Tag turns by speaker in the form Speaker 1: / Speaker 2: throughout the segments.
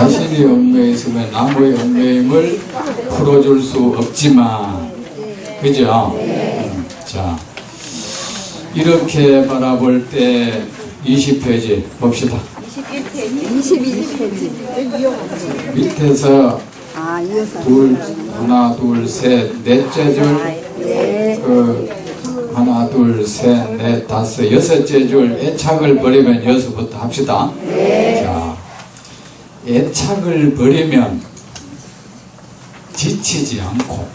Speaker 1: 자신이 얽매여 있으면 남의 얽매임을 풀어줄 수 없지만, 그죠? 자, 이렇게 바라볼 때 20페이지 봅시다.
Speaker 2: 21페이지.
Speaker 1: 밑에서 하나, 둘, 셋, 넷째 줄, 하나, 둘, 셋, 넷, 다섯, 여섯째 줄 애착을 버리면 여기서부터 합시다. 자, 애착을 버리면 지치지 않고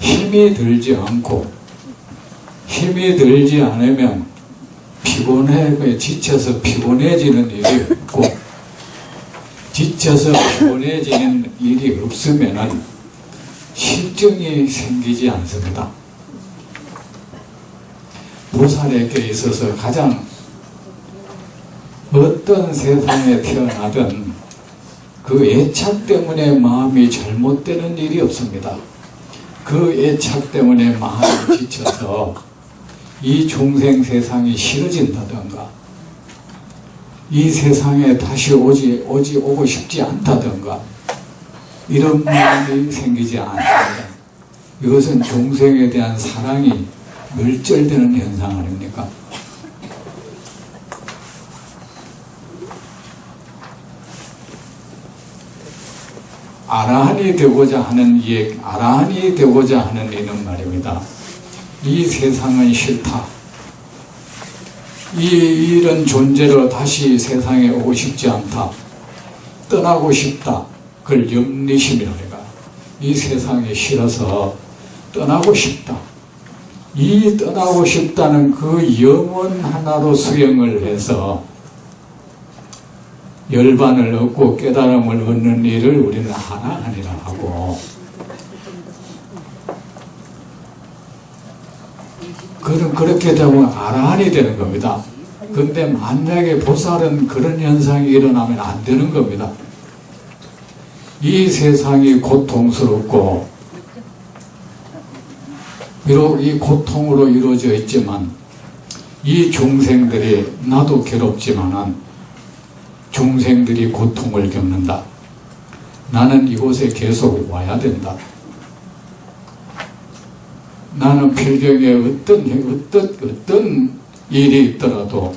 Speaker 1: 힘이 들지 않고 힘이 들지 않으면 지쳐서 피곤해지는 일이 없고 지쳐서 피곤해지는 일이 없으면 실증이 생기지 않습니다. 보살에게 있어서 가장 어떤 세상에 태어나든 그 애착 때문에 마음이 잘못되는 일이 없습니다. 그 애착 때문에 마음이 지쳐서 이 중생 세상이 싫어진다든가 이 세상에 다시 오고 싶지 않다든가 이런 마음이 생기지 않습니다. 이것은 중생에 대한 사랑이 멸절되는 현상 아닙니까? 아라한이 되고자 하는 이는 말입니다. 이 세상은 싫다. 이런 존재로 다시 세상에 오고 싶지 않다. 떠나고 싶다. 그걸 염리심이라고 해요. 이 세상이 싫어서 떠나고 싶다. 이 떠나고 싶다는 그 영혼 하나로 수행을 해서 열반을 얻고 깨달음을 얻는 일을 우리는 하나하니라 하고, 그렇게 되면 아라한이 되는 겁니다. 근데 만약에 보살은 그런 현상이 일어나면 안 되는 겁니다. 이 세상이 고통스럽고 비록 이 고통으로 이루어져 있지만 이 중생들이, 나도 괴롭지만은 중생들이 고통을 겪는다. 나는 이곳에 계속 와야 된다. 나는 필경에 어떤 일이 있더라도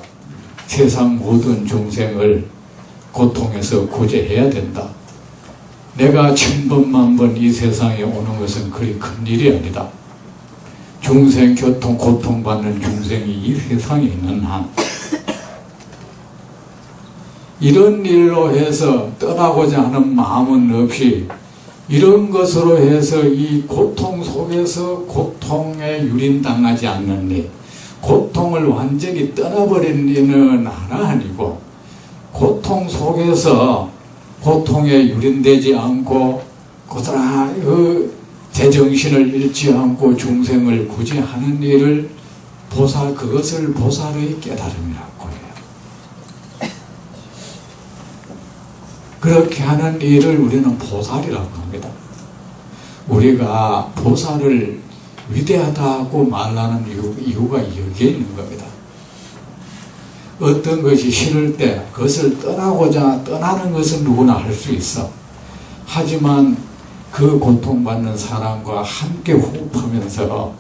Speaker 1: 세상 모든 중생을 고통에서 구제해야 된다. 내가 1000번, 10,000번 이 세상에 오는 것은 그리 큰 일이 아니다. 중생 고통받는 중생이 이 세상에 있는 한 이런 일로 해서 떠나고자 하는 마음은 없이 이런 것으로 해서 이 고통 속에서 고통에 유린당하지 않는 일, 고통을 완전히 떠나버리는 일은 하나 아니고, 고통 속에서 고통에 유린되지 않고 고스란히 제정신을 잃지 않고 중생을 구제하는 일을 그것을 보살의 깨달음이라고 해요. 그렇게 하는 일을 우리는 보살이라고 합니다. 우리가 보살을 위대하다고 말하는 이유가 여기에 있는 겁니다. 어떤 것이 싫을 때 그것을 떠나는 것은 누구나 할 수 있어. 하지만 그 고통받는 사람과 함께 호흡하면서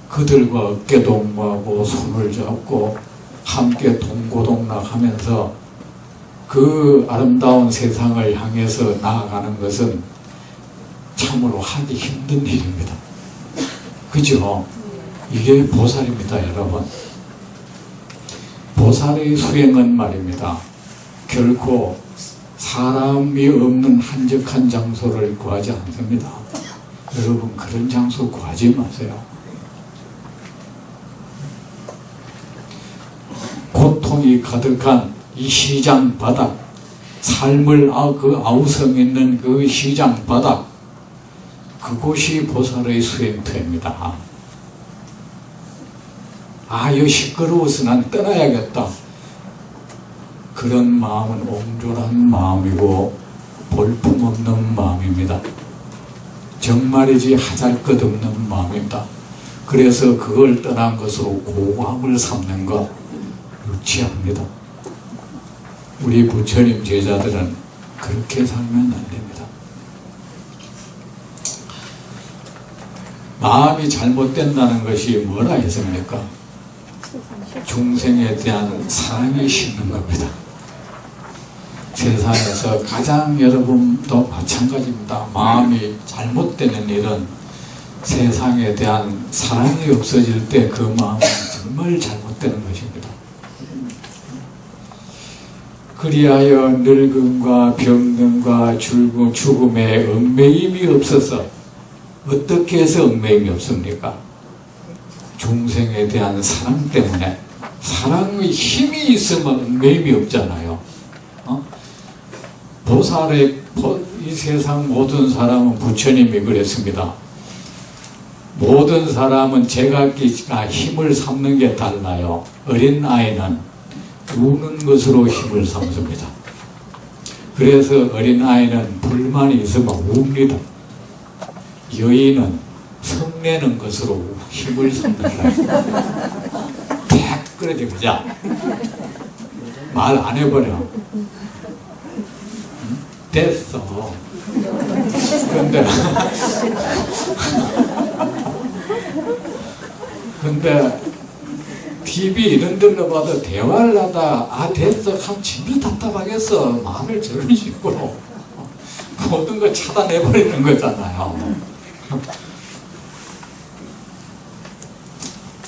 Speaker 1: 그들과 어깨 동무하고 손을 잡고 함께 동고동락하면서 그 아름다운 세상을 향해서 나아가는 것은 참으로 하기 힘든 일입니다. 그죠? 이게 보살입니다, 여러분. 보살의 수행은 말입니다. 결코 사람이 없는 한적한 장소를 구하지 않습니다. 여러분, 그런 장소 구하지 마세요. 고통이 가득한 이 시장 바닥, 삶을 아우성 있는 그 시장 바닥, 그곳이 보살의 수행터입니다. 여기 시끄러워서 난 떠나야겠다. 그런 마음은 옹졸한 마음이고 볼품없는 마음입니다. 정말이지 하잘것없는 마음입니다. 그래서 그걸 떠난 것으로 고감을 삼는 것 유치합니다. 우리 부처님 제자들은 그렇게 살면 안 됩니다. 마음이 잘못된다는 것이 뭐라 했습니까? 중생에 대한 사랑이 식는 겁니다. 세상에서 가장 여러분도 마찬가지입니다. 마음이 잘못되는 일은 세상에 대한 사랑이 없어질 때 그 마음은 정말 잘못되는 것입니다. 그리하여 늙음과 병듦과 죽음에 얽매임이 없어서 어떻게 해서 얽매임이 없습니까? 중생에 대한 사랑 때문에. 사랑의 힘이 있으면 얽매임이 없잖아요. 보살의 이 세상 모든 사람은 부처님이 그랬습니다. 모든 사람은 제각기가 힘을 삼는 게 달라요. 어린 아이는 우는 것으로 힘을 삼습니다. 그래서 어린 아이는 불만이 있으면 웁니다. 여인은 성내는 것으로 힘을 삼는다. 탁 그러지 그자. 말 안 해버려. 됐어. 근데 TV 이런 데로 봐도 대화를 하다 됐어 하면 진짜 답답하겠어. 말을 저런 식으로 모든 걸 차단해버리는 거잖아요.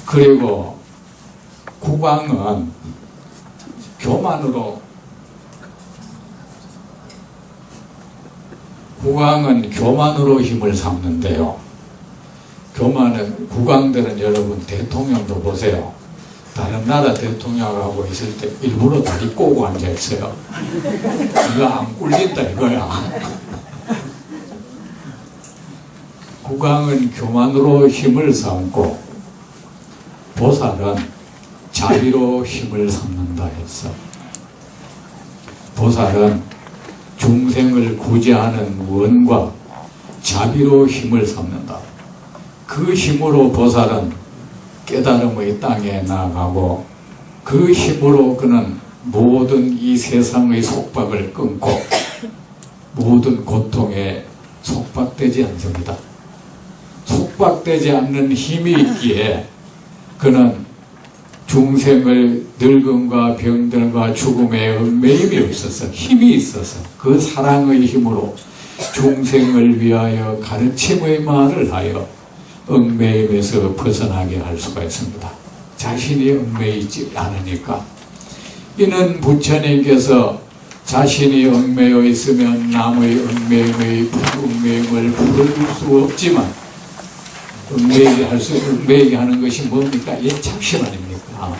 Speaker 1: 그리고 국왕은 교만으로 힘을 삼는데요. 국왕들은 여러분 대통령도 보세요. 다른 나라 대통령하고 있을 때 일부러 다리 꼬고 앉아있어요. 이거 안 꿀린다 이거야. 국왕은 교만으로 힘을 삼고 보살은 자비로 힘을 삼는다 했어. 보살은 중생을 구제하는 원과 자비로 힘을 삼는다. 그 힘으로 보살은 깨달음의 땅에 나아가고 그 힘으로 그는 모든 이 세상의 속박을 끊고 모든 고통에 속박되지 않습니다. 속박되지 않는 힘이 있기에 그는 중생을 늙음과 병들과 죽음에 얽매임이 없어서 힘이 있어서 그 사랑의 힘으로 중생을 위하여 가르침의 말을 하여 얽매임에서 벗어나게 할 수가 있습니다. 자신이 얽매이지 않으니까. 이는 부처님께서 자신이 얽매여 있으면 남의 얽매임을 풀어줄 수 없지만 얽매이게 하는 것이 뭡니까? 애착심 아닙니까?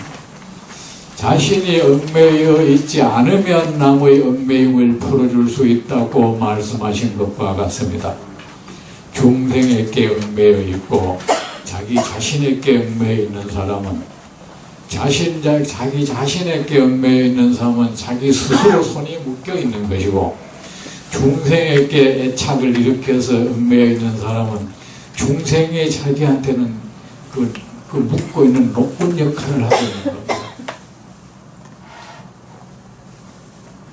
Speaker 1: 자신이 얽매여 있지 않으면 남의 얽매임을 풀어줄 수 있다고 말씀하신 것과 같습니다. 중생에게 얽매여 있고 자기 자신에게 얽매여 있는 사람은 자기 자신에게 얽매여 있는 사람은 자기 스스로 손이 묶여 있는 것이고 중생에게 애착을 일으켜서 얽매여 있는 사람은 중생이 자기한테는 그 묶고 있는 로꾼 역할을 하고 있는 겁니다.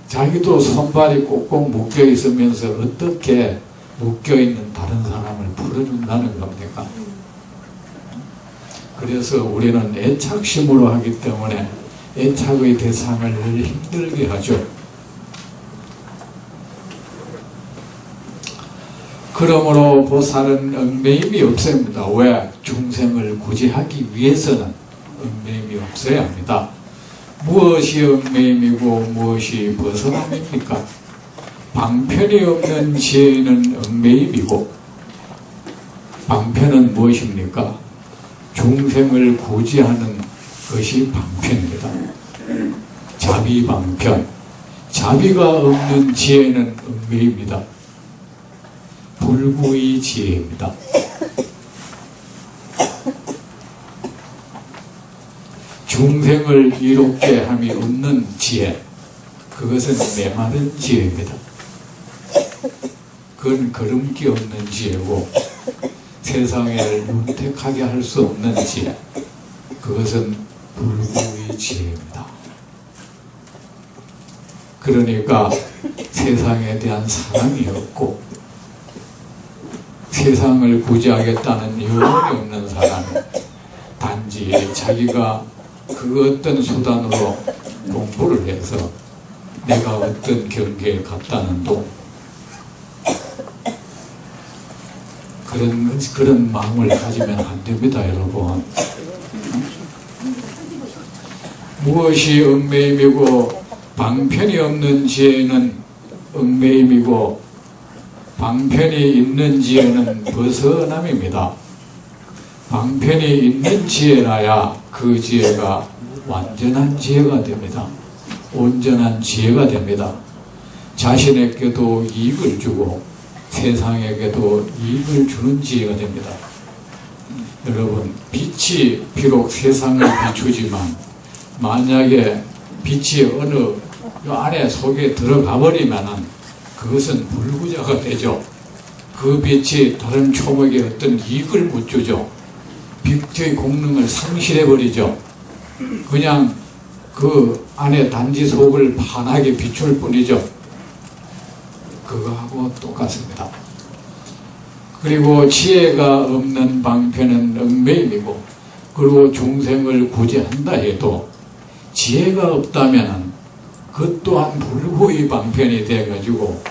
Speaker 1: 자기도 손발이 꼭꼭 묶여 있으면서 어떻게 묶여있는 다른 사람을 풀어준다는 겁니까? 그래서 우리는 애착심으로 하기 때문에 애착의 대상을 늘 힘들게 하죠. 그러므로 보살은 얽매임이 없습니다. 왜? 중생을 구제하기 위해서는 얽매임이 없어야 합니다. 무엇이 얽매임이고 무엇이 벗어남입니까? 방편이 없는 지혜는 얽매임이고 방편은 무엇입니까? 중생을 구제하는 것이 방편입니다. 자비방편. 자비가 없는 지혜는 얽매입니다. 불구의 지혜입니다. 중생을 이롭게 함이 없는 지혜, 그것은 메마른 지혜입니다. 그건 걸음기 없는 지혜고 세상을 윤택하게 할 수 없는 지혜, 그것은 불구의 지혜입니다. 그러니까 세상에 대한 사랑이 없고 세상을 구제하겠다는 여론이 없는 사람, 단지 자기가 그 어떤 수단으로 공부를 해서 내가 어떤 경계에 갔다는 동, 그런 마음을 가지면 안 됩니다, 여러분. 무엇이 얽매임이고 방편이 없는 지혜는 얽매임이고 방편이 있는 지혜는 벗어남입니다. 방편이 있는 지혜라야 그 지혜가 완전한 지혜가 됩니다. 온전한 지혜가 됩니다. 자신에게도 이익을 주고 세상에게도 이익을 주는 지혜가 됩니다. 여러분, 빛이 비록 세상을 비추지만 만약에 빛이 어느 요 안에 속에 들어가 버리면은 그것은 불구자가 되죠. 그 빛이 다른 초목에 어떤 이익을 못 주죠. 빛의功能을 상실해 버리죠. 그냥 그 안에 단지 속을 환하게 비출 뿐이죠. 그거하고 똑같습니다. 그리고 지혜가 없는 방편은 얽매임이고, 그리고 중생을 구제한다 해도 지혜가 없다면 그 또한 불구의 방편이 돼가지고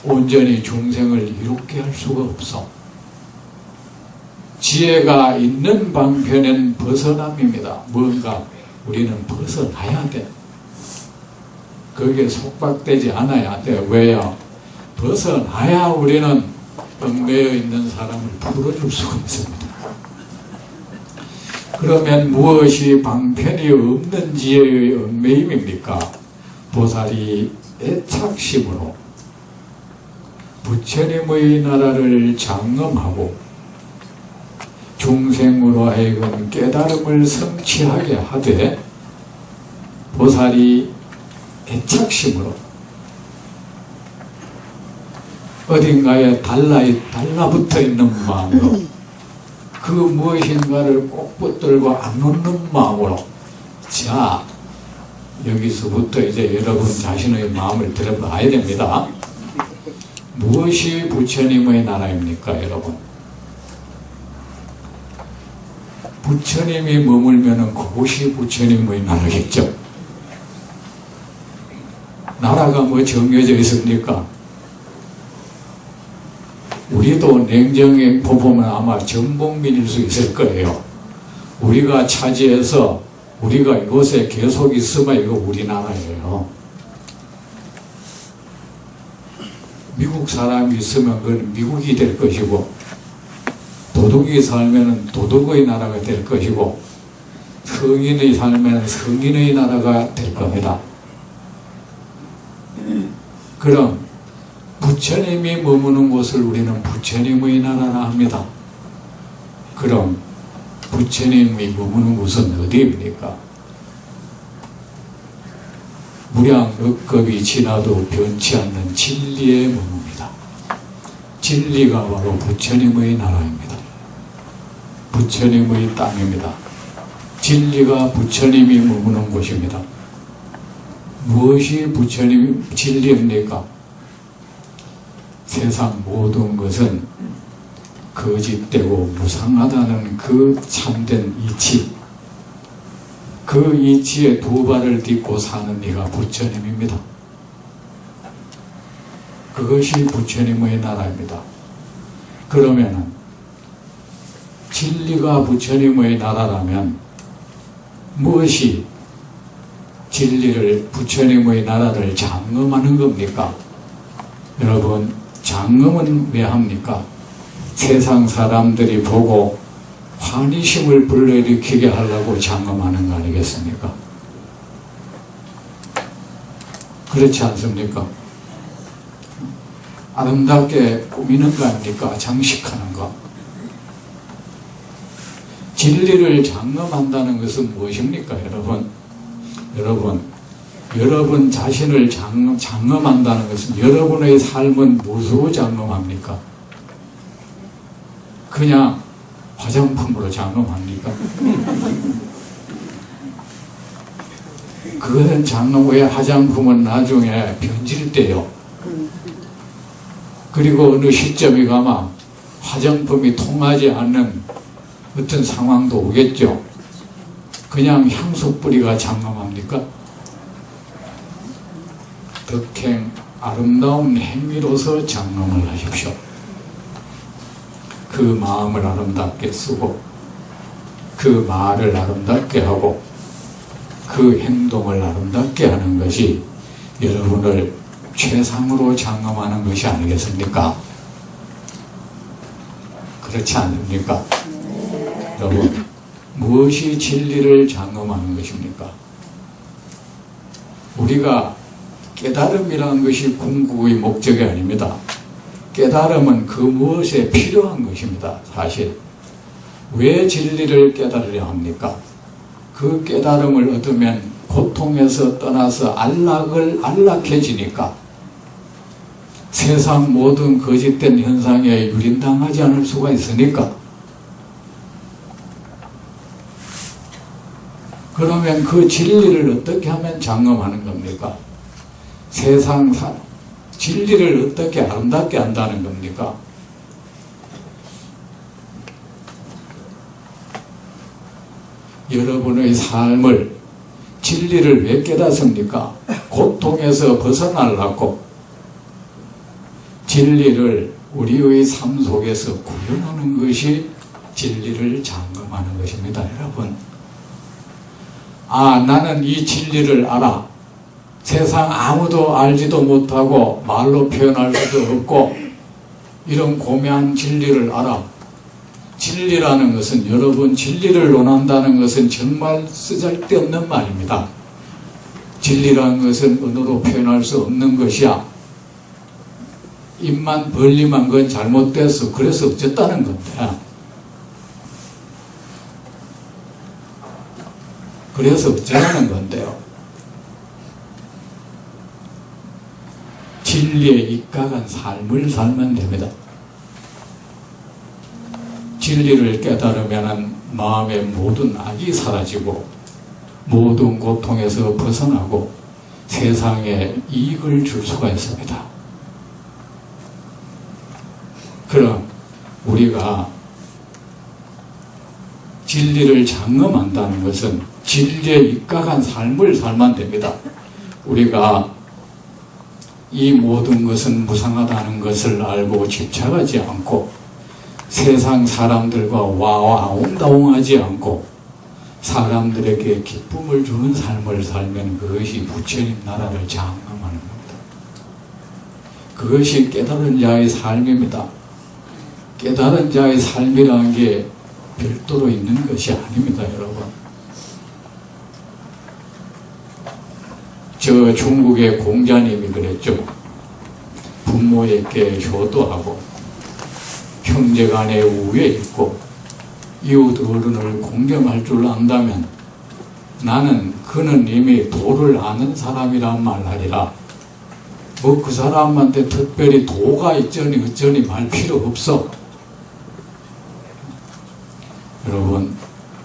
Speaker 1: 온전히 중생을 이롭게 할 수가 없어. 지혜가 있는 방편은 벗어남입니다. 뭔가 우리는 벗어나야 돼. 거기에 속박되지 않아야 돼. 왜요? 벗어나야 우리는 얽매여 있는 사람을 풀어줄 수가 있습니다. 그러면 무엇이 방편이 없는 지혜의 얽매임입니까? 보살이 애착심으로 부처님의 나라를 장엄하고 중생으로 하여금 깨달음을 성취하게 하되, 보살이 애착심으로 어딘가에 달라붙어 있는 마음으로 그 무엇인가를 꼭 붙들고 안 놓는 마음으로, 자, 여기서부터 이제 여러분 자신의 마음을 들어봐야 됩니다. 무엇이 부처님의 나라입니까, 여러분? 부처님이 머물면은 그곳이 부처님의 나라겠죠. 나라가 뭐 정해져 있습니까? 우리도 냉정히 보면 아마 정복민일 수 있을 거예요. 우리가 차지해서 우리가 이곳에 계속 있으면 이거 우리나라예요. 미국 사람이 있으면 그건 미국이 될 것이고, 도둑이 살면 도둑의 나라가 될 것이고, 성인이 살면 성인의 나라가 될 겁니다. 그럼 부처님이 머무는 곳을 우리는 부처님의 나라라 합니다. 그럼 부처님이 머무는 곳은 어디입니까? 무량 억겁이 지나도 변치 않는 진리에 머뭅니다. 진리가 바로 부처님의 나라입니다. 부처님의 땅입니다. 진리가 부처님이 머무는 곳입니다. 무엇이 부처님 진리입니까? 세상 모든 것은 거짓되고 무상하다는 그 참된 이치, 그 이치에 두 발을 딛고 사는 이가 부처님입니다. 그것이 부처님의 나라입니다. 그러면은 진리가 부처님의 나라라면 무엇이 진리를, 부처님의 나라를 장엄하는 겁니까? 여러분, 장엄은 왜 합니까? 세상 사람들이 보고 환희심을 불러일으키게 하려고 장엄하는 거 아니겠습니까? 그렇지 않습니까? 아름답게 꾸미는 거 아닙니까? 장식하는 거. 진리를 장엄한다는 것은 무엇입니까, 여러분? 여러분 자신을 장엄한다는 것은 여러분의 삶은 무엇으로 장엄합니까? 그냥 화장품으로 장엄합니까? 그런 장롱 왜 화장품은 나중에 변질돼요. 그리고 어느 시점이 가면 화장품이 통하지 않는 어떤 상황도 오겠죠. 그냥 향수 뿌리가 장엄합니까? 덕행 아름다운 행위로서 장엄을 하십시오. 그 마음을 아름답게 쓰고 그 말을 아름답게 하고 그 행동을 아름답게 하는 것이 여러분을 최상으로 장엄하는 것이 아니겠습니까? 그렇지 않습니까? 여러분, 무엇이 진리를 장엄하는 것입니까? 우리가 깨달음이라는 것이 궁극의 목적이 아닙니다. 깨달음은 그 무엇에 필요한 것입니다. 사실 왜 진리를 깨달으려 합니까? 그 깨달음을 얻으면 고통에서 떠나서 안락해지니까 세상 모든 거짓된 현상에 유린당하지 않을 수가 있으니까. 그러면 그 진리를 어떻게 하면 장엄하는 겁니까? 세상 진리를 어떻게 아름답게 한다는 겁니까? 여러분의 삶을 진리를 왜 깨닫습니까? 고통에서 벗어나려고 진리를 우리의 삶 속에서 구현하는 것이 진리를 장엄하는 것입니다. 여러분, 나는 이 진리를 알아. 세상 아무도 알지도 못하고 말로 표현할 수도 없고 이런 고매한 진리를 알아. 진리라는 것은, 여러분, 진리를 논한다는 것은 정말 쓰잘데없는 말입니다. 진리라는 것은 언어로 표현할 수 없는 것이야. 입만 벌리면 그건 잘못됐어. 그래서 어쨌다는 건데. 그래서 어쩌라는 건데요. 진리에 입각한 삶을 살면 됩니다. 진리를 깨달으면 마음의 모든 악이 사라지고 모든 고통에서 벗어나고 세상에 이익을 줄 수가 있습니다. 그럼 우리가 진리를 장엄한다는 것은 진리에 입각한 삶을 살면 됩니다. 우리가 이 모든 것은 무상하다는 것을 알고 집착하지 않고 세상 사람들과 와와옹다옹하지 않고 사람들에게 기쁨을 주는 삶을 살면 그것이 부처님 나라를 장엄하는 겁니다. 그것이 깨달은 자의 삶입니다. 깨달은 자의 삶이라는 게 별도로 있는 것이 아닙니다, 여러분. 저 중국의 공자님이 그랬죠. 부모에게 효도하고 형제간에 우애 있고 이웃 어른을 공경할 줄 안다면 나는 그는 이미 도를 아는 사람이란 말하리라. 뭐 그 사람한테 특별히 도가 있쩌니 어쩌니 말 필요 없어. 여러분,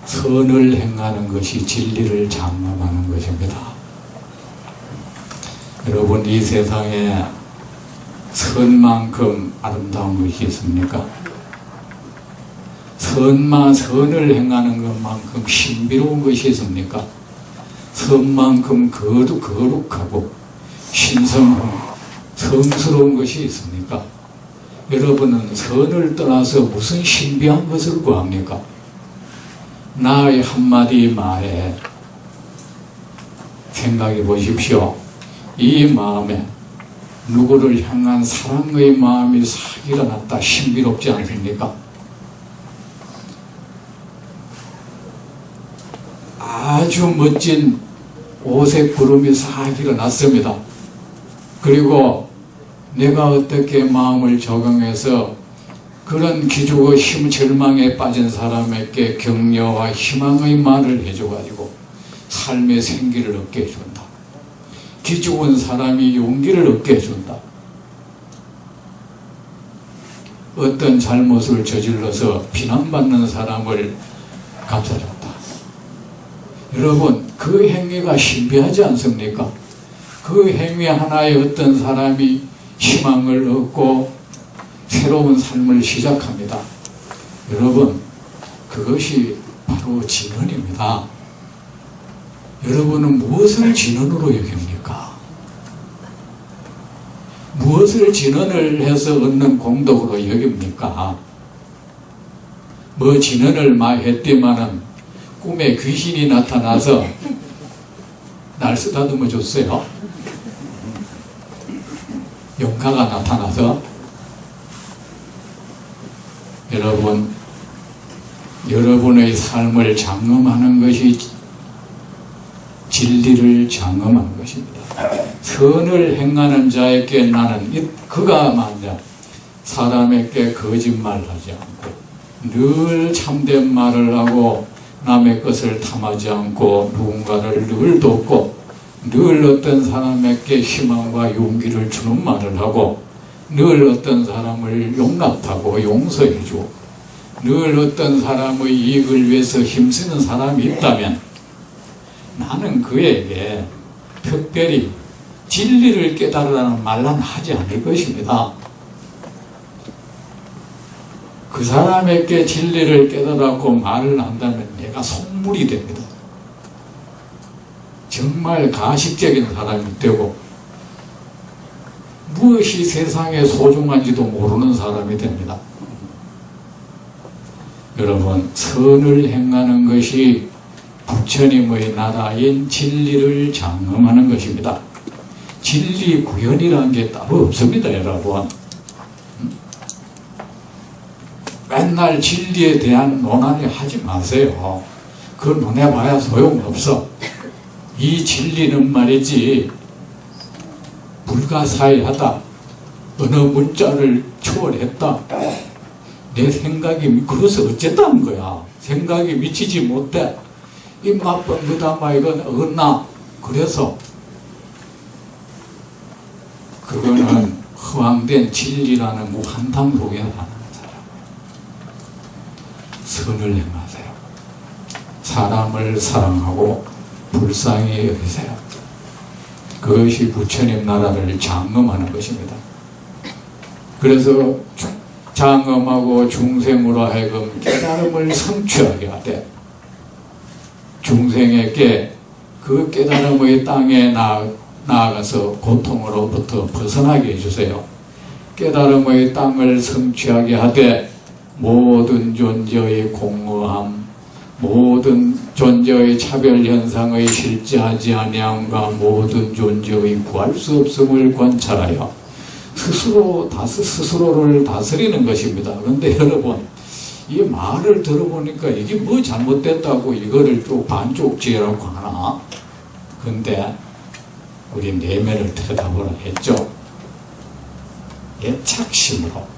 Speaker 1: 선을 행하는 것이 진리를 장엄하는 것입니다. 여러분, 이 세상에 선만큼 아름다운 것이 있습니까? 선을 행하는 것만큼 신비로운 것이 있습니까? 선만큼 거룩하고 성스러운 것이 있습니까? 여러분은 선을 떠나서 무슨 신비한 것을 구합니까? 나의 한마디 말에 생각해 보십시오. 이 마음에 누구를 향한 사랑의 마음이 싹 일어났다. 신비롭지 않습니까? 아주 멋진 오색 구름이 싹 일어났습니다. 그리고 내가 어떻게 마음을 적응해서 그런 기죽어 절망에 빠진 사람에게 격려와 희망의 말을 해줘가지고 삶의 생기를 얻게 해준다. 기죽은 사람이 용기를 얻게 해준다. 어떤 잘못을 저질러서 비난받는 사람을 감싸줬다. 여러분, 그 행위가 신비하지 않습니까? 그 행위 하나에 어떤 사람이 희망을 얻고 새로운 삶을 시작합니다. 여러분, 그것이 바로 진언입니다. 여러분은 무엇을 진언으로 여깁니까? 무엇을 진언을 해서 얻는 공덕으로 여깁니까? 뭐 진언을 많이 했더만은 꿈에 귀신이 나타나서 날 쓰다듬어 줬어요. 용가가 나타나서. 여러분, 여러분의 삶을 장엄하는 것이 진리를 장엄하는 것입니다. 선을 행하는 자에게 나는 그가 만약 사람에게 거짓말하지 않고 늘 참된 말을 하고 남의 것을 탐하지 않고 누군가를 늘 돕고 늘 어떤 사람에게 희망과 용기를 주는 말을 하고 늘 어떤 사람을 용납하고 용서해주고 늘 어떤 사람의 이익을 위해서 힘쓰는 사람이 있다면 나는 그에게 특별히 진리를 깨달으라는 말은 하지 않을 것입니다. 그 사람에게 진리를 깨달았고 말을 한다면 내가 속물이 됩니다. 정말 가식적인 사람이 되고 무엇이 세상에 소중한지도 모르는 사람이 됩니다. 여러분, 선을 행하는 것이 부처님의 나라인 진리를 장엄하는 것입니다. 진리 구현이라는 게 따로 없습니다, 여러분. 맨날 진리에 대한 논하를 하지 마세요. 그 논해봐야 소용없어. 이 진리는 말이지 불가사의하다, 어느 문자를 초월했다, 내 생각이 그래서 어쨌다는 거야. 생각이 미치지 못해. 이 나쁜 거다 이건 어긋나. 그래서 그거는 허황된 진리라는 무한탕 속에 사는 사람. 선을 행하세요. 사람을 사랑하고 불쌍히 여기세요. 그것이 부처님 나라를 장엄하는 것입니다. 그래서 장엄하고 중생으로 하여금 깨달음을 성취하게 하되 중생에게 그 깨달음의 땅에 나아가서 고통으로부터 벗어나게 해주세요. 깨달음의 땅을 성취하게 하되 모든 존재의 공허함, 모든 존재의 차별현상의 실제하지 아니함과 모든 존재의 구할 수 없음을 관찰하여 스스로를 다스리는 것입니다. 그런데 여러분, 이 말을 들어보니까 이게 뭐 잘못됐다고 이거를 또 반쪽지라고 하나? 근데 우리 내면을 들여다보라 했죠. 애착심으로.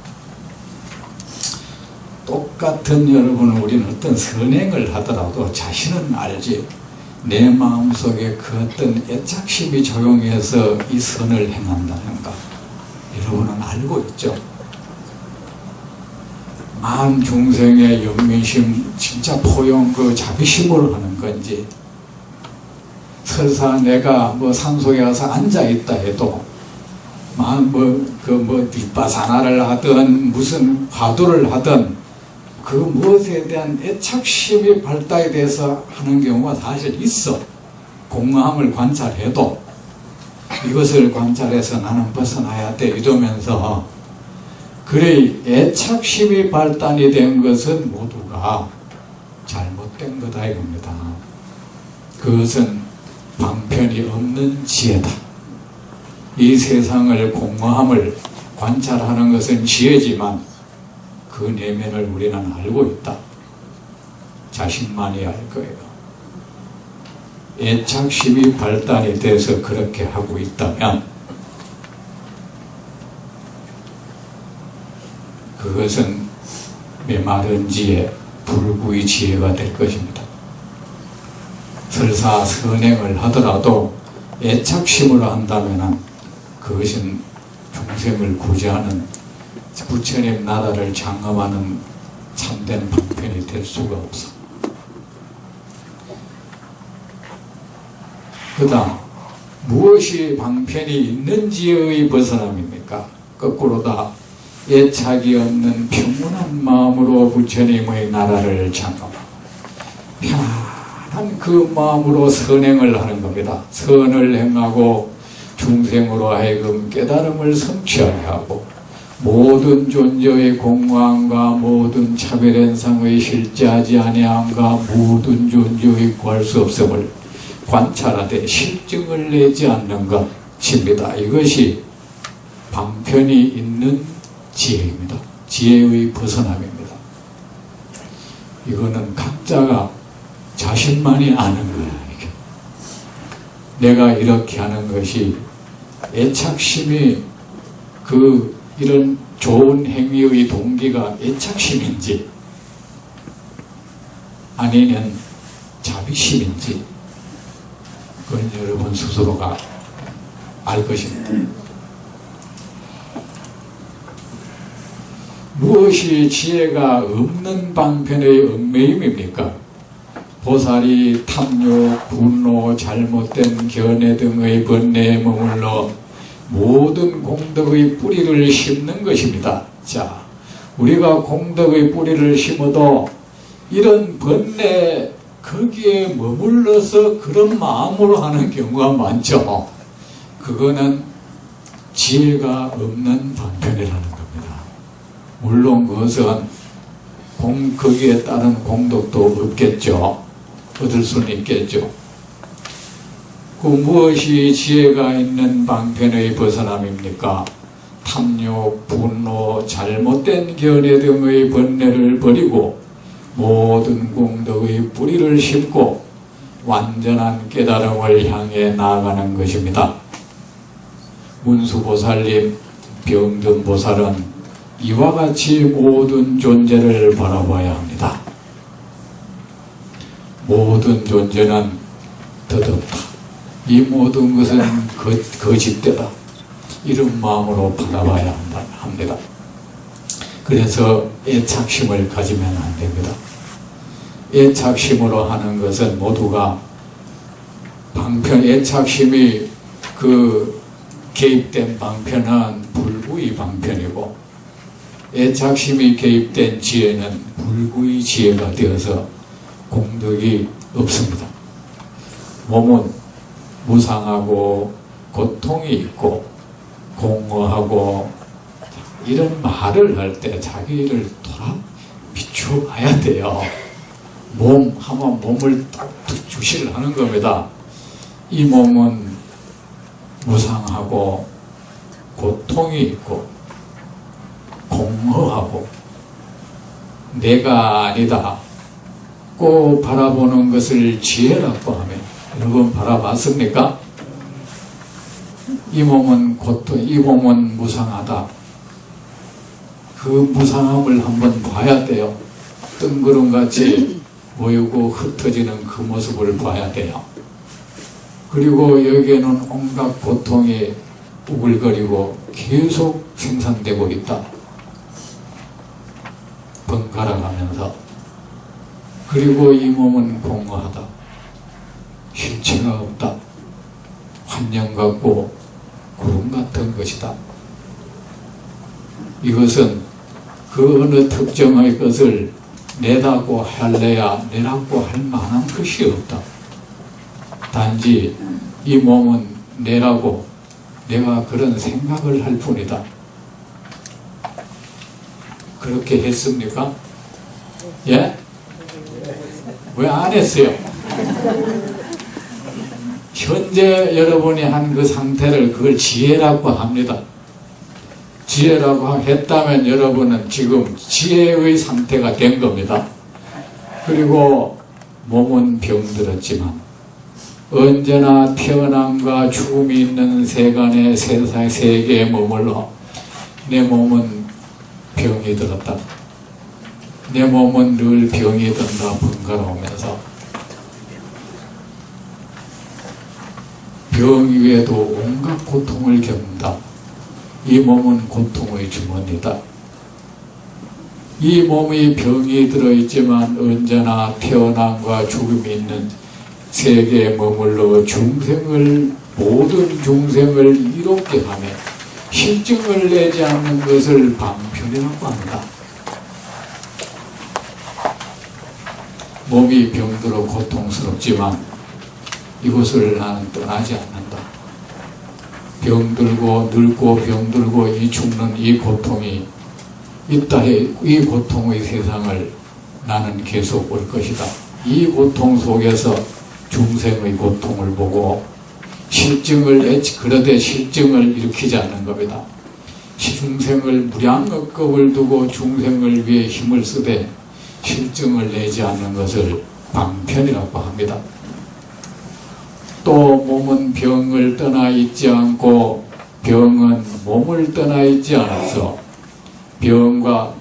Speaker 1: 똑같은 여러분, 우리는 어떤 선행을 하더라도 자신은 알지. 내 마음속에 그 어떤 애착심이 작용해서 이 선을 행한다는 것. 여러분은 알고 있죠. 만 중생의 연민심, 진짜 포용 그 자비심으로 하는 건지, 설사 내가 뭐 산속에 가서 앉아있다 해도, 뒷바사나를 하든, 무슨 화두를 하든, 그 무엇에 대한 애착심이 발달에 대해서 하는 경우가 사실 있어. 공허함을 관찰해도, 이것을 관찰해서 나는 벗어나야 돼 이러면서 그래 애착심이 발단이 된 것은 모두가 잘못된 거다 이겁니다. 그것은 방편이 없는 지혜다. 이 세상을 공허함을 관찰하는 것은 지혜지만 그 내면을 우리는 알고 있다. 자신만이 알 거예요. 애착심이 발달이 돼서 그렇게 하고 있다면 그것은 메마른 지혜, 불구의 지혜가 될 것입니다. 설사 선행을 하더라도 애착심으로 한다면 그것은 중생을 구제하는 부처님 나라를 장엄하는 참된 방편이 될 수가 없어. 그 다음 무엇이 방편이 있는지의 벗어남입니까? 거꾸로다. 애착이 없는 평온한 마음으로 부처님의 나라를 장엄하고 편안한 그 마음으로 선행을 하는 겁니다. 선을 행하고 중생으로 하여금 깨달음을 성취하게 하고 모든 존재의 공허함과 모든 차별현상의 실제하지 아니함과 모든 존재의 구할 수 없음을 관찰하되 실증을 내지 않는 것입니다. 이것이 방편이 있는 지혜입니다. 지혜의 벗어남입니다. 이거는 각자가 자신만이 아는 거예요. 내가 이렇게 하는 것이 애착심이 이런 좋은 행위의 동기가 애착심인지 아니면 자비심인지 그건 여러분 스스로가 알 것입니다. 무엇이 지혜가 없는 방편의 얽매임입니까? 보살이 탐욕, 분노, 잘못된 견해 등의 번뇌에 머물러 모든 공덕의 뿌리를 심는 것입니다. 자, 우리가 공덕의 뿌리를 심어도 이런 번뇌 거기에 머물러서 그런 마음으로 하는 경우가 많죠. 그거는 지혜가 없는 방편이라는 겁니다. 물론 그것은 거기에 따른 공덕도 없겠죠. 얻을 수는 있겠죠. 그 무엇이 지혜가 있는 방편의 벗어남입니까? 탐욕, 분노, 잘못된 견해 등의 번뇌를 버리고 모든 공덕의 뿌리를 심고 완전한 깨달음을 향해 나아가는 것입니다. 문수보살님, 병등보살은 이와 같이 모든 존재를 바라봐야 합니다. 모든 존재는 덧없다. 이 모든 것은 거짓되다. 이런 마음으로 바라봐야 합니다. 그래서 애착심을 가지면 안 됩니다. 애착심으로 하는 것은 모두가 애착심이 개입된 방편은 불구의 방편이고 애착심이 개입된 지혜는 불구의 지혜가 되어서 공덕이 없습니다. 몸은 무상하고 고통이 있고 공허하고 이런 말을 할 때 자기를 돌아 비춰봐야 돼요. 몸 하면 몸을 딱 주시를 하는 겁니다. 이 몸은 무상하고 고통이 있고 공허하고 내가 아니다 꼭 바라보는 것을 지혜라고 하면 여러분 바라봤습니까? 이 몸은 이 몸은 무상하다. 그 무상함을 한번 봐야 돼요. 뜬구름같이 모이고 흩어지는 그 모습을 봐야 돼요. 그리고 여기에는 온갖 고통이 우글거리고 계속 생산되고 있다. 번갈아가면서. 그리고 이 몸은 공허하다. 실체가 없다. 환영 같고 구름 같은 것이다. 이것은 그 어느 특정의 것을 내다고 할래야 내라고 할 만한 것이 없다. 단지 이 몸은 내라고 내가 그런 생각을 할 뿐이다. 그렇게 했습니까? 예? 왜 안 했어요? 현재 여러분이 한 그 상태를 그걸 지혜라고 합니다. 지혜라고 했다면 여러분은 지금 지혜의 상태가 된 겁니다. 그리고 몸은 병들었지만 언제나 태어남과 죽음이 있는 세간의 세계에 머물러 내 몸은 병이 들었다. 내 몸은 늘 병이 든다 번갈아오면서 병 위에도 온갖 고통을 겪는다. 이 몸은 고통의 주머니다. 이 몸이 병이 들어있지만 언제나 태어남과 죽음이 있는 세계에 머물러 중생을 모든 중생을 이롭게 하며 실증을 내지 않는 것을 방편이라고 합니다. 몸이 병들어 고통스럽지만 이곳을 나는 떠나지 않는다. 병들고 늙고 병들고 이 죽는 이 고통이 있다해 이 고통의 세상을 나는 계속 올 것이다. 이 고통 속에서 중생의 고통을 보고 그러되 실증을 일으키지 않는 겁니다. 중생을 무량억겁을 두고 중생을 위해 힘을 쓰되 실증을 내지 않는 것을 방편이라고 합니다. 또 몸은 병을 떠나 있지 않고 병은 몸을 떠나 있지 않아서 병과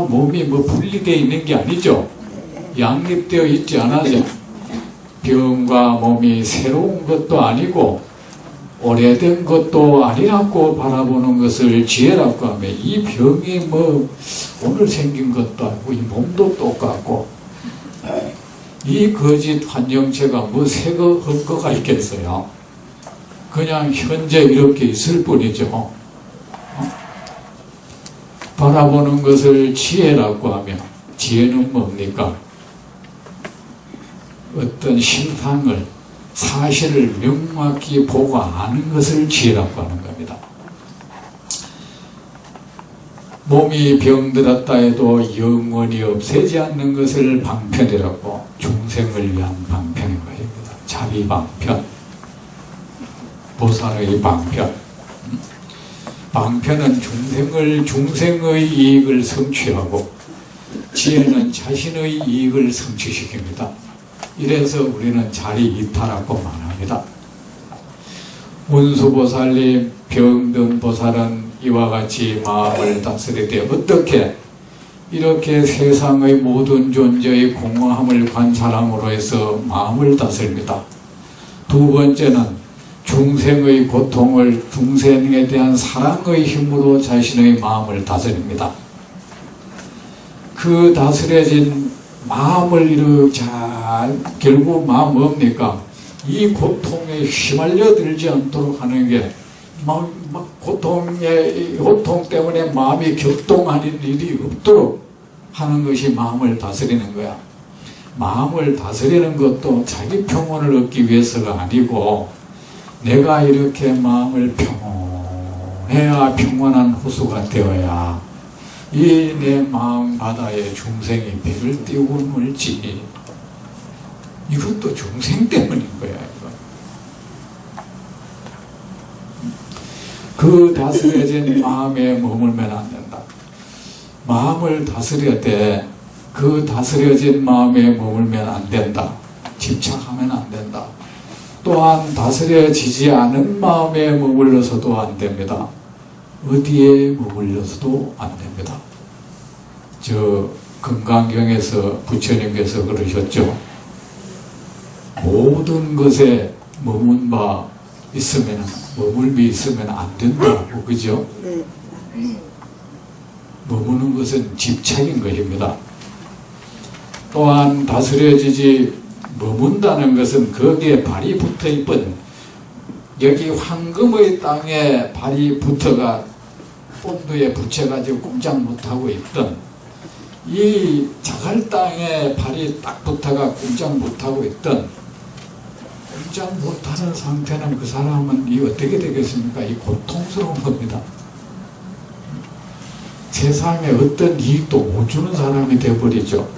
Speaker 1: 몸이 분리되어 있는 게 아니죠. 양립되어 있지 않아서 병과 몸이 새로운 것도 아니고 오래된 것도 아니라고 바라보는 것을 지혜라고 하며 이 병이 오늘 생긴 것도 아니고 이 몸도 똑같고 이 거짓 환영체가 새거 헛거가 있겠어요. 그냥 현재 이렇게 있을 뿐이죠. 바라보는 것을 지혜라고 하며 지혜는 뭡니까? 어떤 실상을 사실을 명확히 보고 아는 것을 지혜라고 하는 겁니다. 몸이 병들었다 해도 영원히 없애지 않는 것을 방편이라고 중생을 위한 방편인 것입니다. 자비방편, 보살의 방편. 방편은 중생의 이익을 성취하고 지혜는 자신의 이익을 성취시킵니다. 이래서 우리는 자리 이타라고 말합니다. 운수보살님, 병든 보살은 이와 같이 마음을 다스리되 어떻게 이렇게 세상의 모든 존재의 공허함을 관찰함으로 해서 마음을 다스립니다. 두 번째는 중생의 고통을 중생에 대한 사랑의 힘으로 자신의 마음을 다스립니다. 그 다스려진 마음을 결국 마음 뭡니까? 이 고통에 휘말려 들지 않도록 하는 게 고통 때문에 마음이 격동하는 일이 없도록 하는 것이 마음을 다스리는 거야. 마음을 다스리는 것도 자기 평온을 얻기 위해서가 아니고 내가 이렇게 마음을 평온해야 평온한 후수가 되어야 이 내 마음 바다에 중생이 배를 띄우고 놀지. 이것도 중생 때문인 거야. 이거. 그 다스려진 마음에 머물면 안 된다. 마음을 다스릴 때 그 다스려진 마음에 머물면 안 된다. 집착하면 안 된다. 또한 다스려지지 않은 마음에 머물러서도 안 됩니다. 어디에 머물러서도 안 됩니다. 금강경에서 부처님께서 그러셨죠. 모든 것에 머물미 있으면 안 된다고, 그죠? 머무는 것은 집착인 것입니다. 또한 다스려지지 머문다는 것은 거기에 발이 붙어 있거든. 여기 황금의 땅에 발이 붙어가 본드에 붙여가지고 꼼짝 못하고 있던 이 자갈 땅에 발이 딱 붙어가 꼼짝 못하고 있던 꼼짝 못하는 상태는 그 사람은 이 어떻게 되겠습니까? 이 고통스러운 겁니다. 세상에 어떤 이익도 못 주는 사람이 되어버리죠.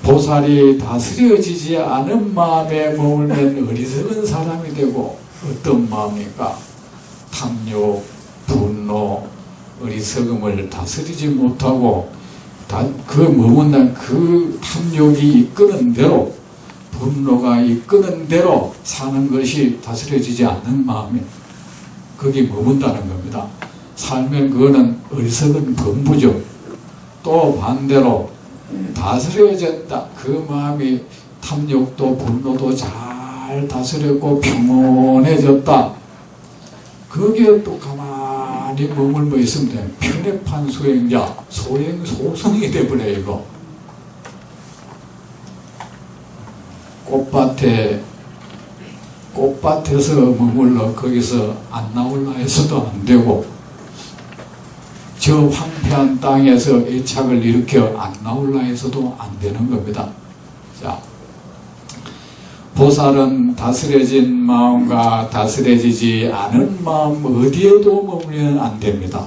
Speaker 1: 보살이 다스려지지 않은 마음에 머물면 어리석은 사람이 되고 어떤 마음입니까? 탐욕, 분노, 어리석음을 다스리지 못하고 그 머문난 그 탐욕이 이끄는 대로 분노가 이끄는 대로 사는 것이 다스려지지 않는 마음이 거기 머문다는 겁니다. 살면 그거는 어리석은 범부죠. 또 반대로 다스려졌다. 그 마음이 탐욕도 분노도 잘 다스렸고 평온해졌다. 거기에 또 가만히 머물러 있으면 돼. 편협한 수행자, 소성이 돼버려. 이거 꽃밭에서 머물러 거기서 안 나올라 해서도 안 되고, 저 황폐한 땅에서 애착을 일으켜 안 나올라 해서도 안 되는 겁니다. 자, 보살은 다스려진 마음과 다스려지지 않은 마음 어디에도 머물면 안 됩니다.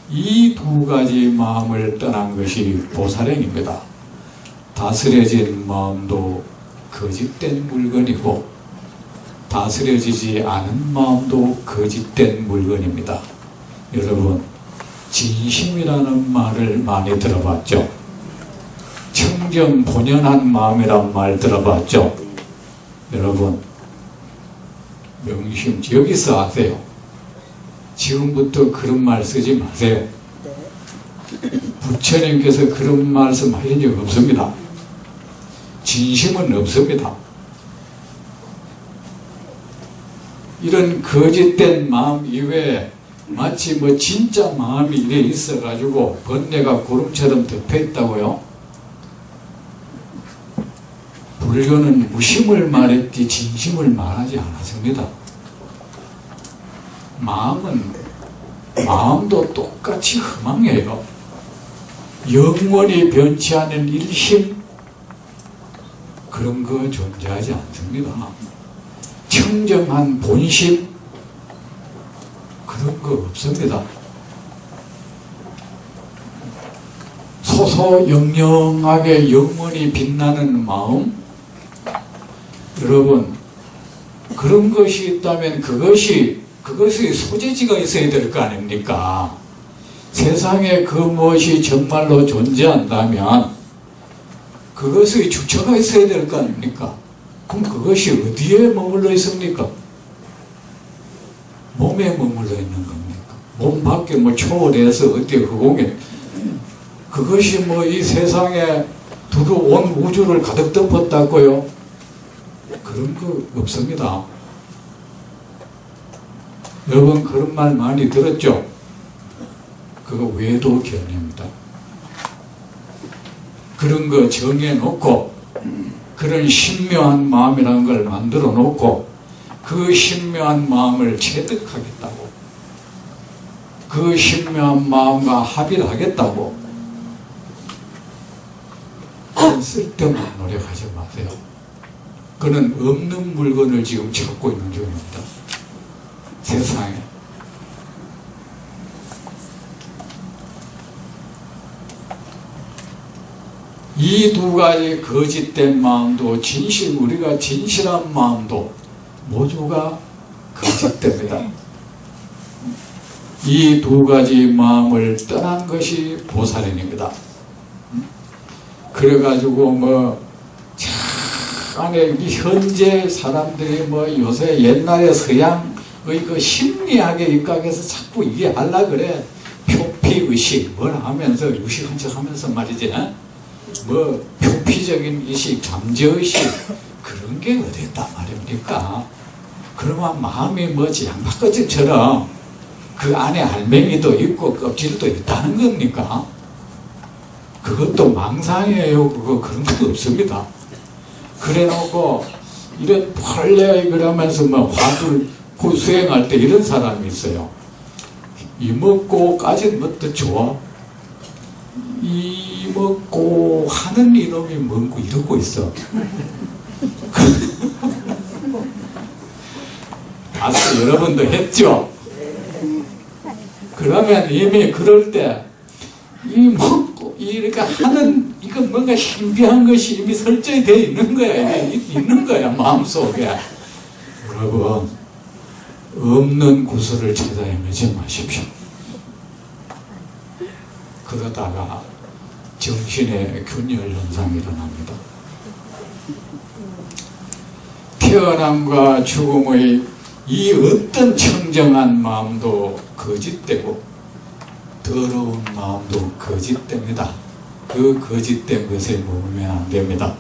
Speaker 1: 이 두 가지 마음을 떠난 것이 보살행입니다. 다스려진 마음도 거짓된 물건이고 다스려지지 않은 마음도 거짓된 물건입니다. 여러분, 진심이라는 말을 많이 들어봤죠? 청정 본연한 마음이란 말 들어봤죠? 여러분, 명심 여기서 하세요. 지금부터 그런 말 쓰지 마세요. 부처님께서 그런 말씀 하신 적 없습니다. 진심은 없습니다. 이런 거짓된 마음 이외에 마치 뭐 진짜 마음이 이래 있어가지고 번뇌가 구름처럼 덮여있다고요? 불교는 무심을 말했지 진심을 말하지 않았습니다. 마음도 똑같이 허망해요. 영원히 변치 않은 일심, 그런 거 존재하지 않습니다. 청정한 본심, 그런 거 없습니다. 소소영영하게 영원히 빛나는 마음, 여러분, 그런 것이 있다면 그것이 소재지가 있어야 될 거 아닙니까? 세상에 그 무엇이 정말로 존재한다면 그것의 주체가 있어야 될 거 아닙니까? 그럼 그것이 어디에 머물러 있습니까? 몸에 머물러 있는 겁니까? 몸 밖에 뭐 초월해서 어디 허공에, 그것이 뭐 이 세상에 두루 온 우주를 가득 덮었다고요? 그런 거 없습니다. 여러분, 그런 말 많이 들었죠? 그거 외도 견해입니다. 그런 거 정해놓고 그런 신묘한 마음이라는 걸 만들어 놓고 그 신묘한 마음을 체득하겠다고, 그 신묘한 마음과 합의를 하겠다고, 그런 쓸데없는 노력하지 마세요. 그는 없는 물건을 지금 찾고 있는 중입니다. 세상에. 이 두 가지 거짓된 마음도 우리가 진실한 마음도 모두가 거짓됩니다. 이 두 가지 마음을 떠난 것이 보살행입니다. 그래가지고 안에 현재 사람들이 요새 옛날에 서양의 그 심리학에 입각해서 자꾸 이게 하려 그래. 표피의식 뭘 하면서 유식한 척 하면서 말이지. 표피적인 의식, 잠재의식, 그런 게 어디 있단 말입니까? 그러면 마음이 양파껍질처럼 그 안에 알맹이도 있고 껍질도 있다는 겁니까? 그것도 망상이에요. 그런 거 없습니다. 그래 놓고 이런 벌레 그러면서 화두를 수행할 때 이런 사람이 있어요. 이먹고까지는 뭐 좋아? 이먹고 하는 이놈이 뭔고 이러고 있어. 봤어, 여러분도 했죠? 그러면 이미 그럴 때 이먹고 이렇게 하는 이거 뭔가 신비한 것이 이미 설정이 되어 있는 거야. 있는 거야, 마음속에. 여러분, 없는 구슬을 찾아 헤매지 마십시오. 그러다가 정신의 균열 현상이 일어납니다. 태어남과 죽음의 이 어떤 청정한 마음도 거짓되고 더러운 마음도 거짓됩니다. 그 거짓된 것에 머물면 안 됩니다.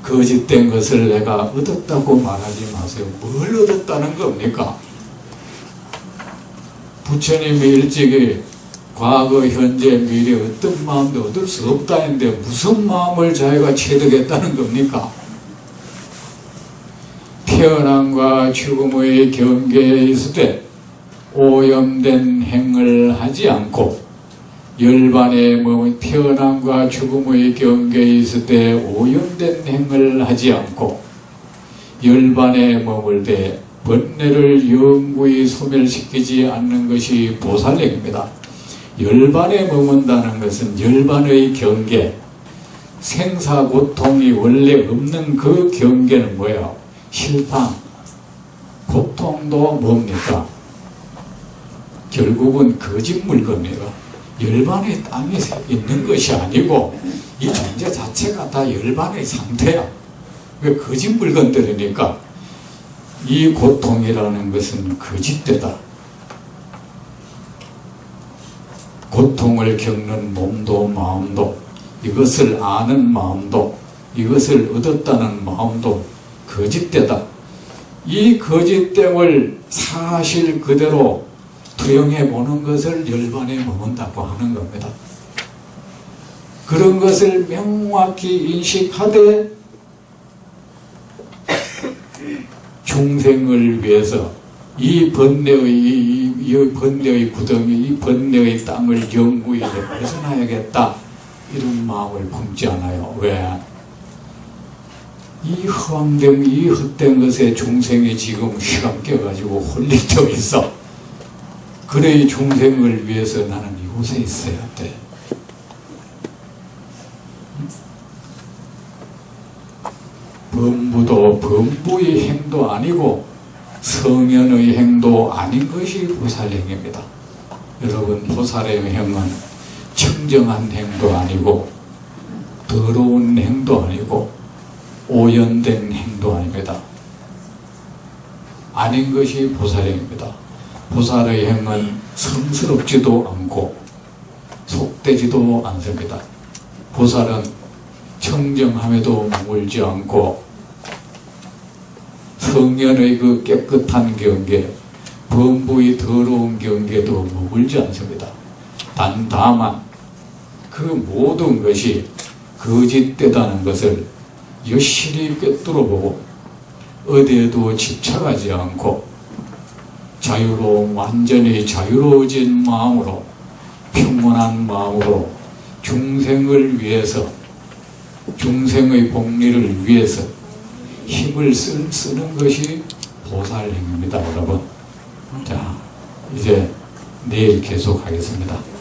Speaker 1: 거짓된 것을 내가 얻었다고 말하지 마세요. 뭘 얻었다는 겁니까? 부처님이 일찍이 과거, 현재, 미래 어떤 마음도 얻을 수 없다는데 무슨 마음을 자기가 체득했다는 겁니까? 태어남과 죽음의 경계에 있을 때 오염된 행을 하지 않고 열반에 머문 태어남과 죽음의 경계에 있을 때 오염된 행을 하지 않고 열반에 머물되 번뇌를 영구히 소멸시키지 않는 것이 보살행입니다. 열반에 머문다는 것은 열반의 경계, 생사고통이 원래 없는 그 경계는 뭐예요? 실상 고통도 뭡니까? 결국은 거짓 물건이에요. 열반의 땅에 있는 것이 아니고 이 존재 자체가 다 열반의 상태야. 왜 거짓 물건들이니까 이 고통이라는 것은 거짓되다. 고통을 겪는 몸도 마음도 이것을 아는 마음도 이것을 얻었다는 마음도 거짓되다. 이 거짓됨을 사실 그대로 투영해 보는 것을 열반에 머문다고 하는 겁니다. 그런 것을 명확히 인식하되 중생을 위해서 이 번뇌의 구덩이, 이 번뇌의 땅을 영구히 벗어나야겠다 이런 마음을 품지 않아요. 왜? 이 허황된, 이 헛된 것에 중생이 지금 휘감겨가지고 홀리져 있어. 그래 이 중생을 위해서 나는 이곳에 있어야 돼. 범부도 범부의 행도 아니고 성현의 행도 아닌 것이 보살행입니다. 여러분, 보살의 행은 청정한 행도 아니고 더러운 행도 아니고 오염된 행도 아닙니다. 아닌 것이 보살행입니다. 보살의 행은 성스럽지도 않고 속되지도 않습니다. 보살은 청정함에도 머물지 않고 성현의 그 깨끗한 경계, 범부의 더러운 경계도 머물지 않습니다. 다만 그 모든 것이 거짓되다는 것을 여실히 꿰뚫어 보고 어디에도 집착하지 않고 완전히 자유로워진 마음으로 평온한 마음으로 중생을 위해서 중생의 복리를 위해서 힘을 쓰는 것이 보살행입니다. 여러분. 자, 이제 내일 계속하겠습니다.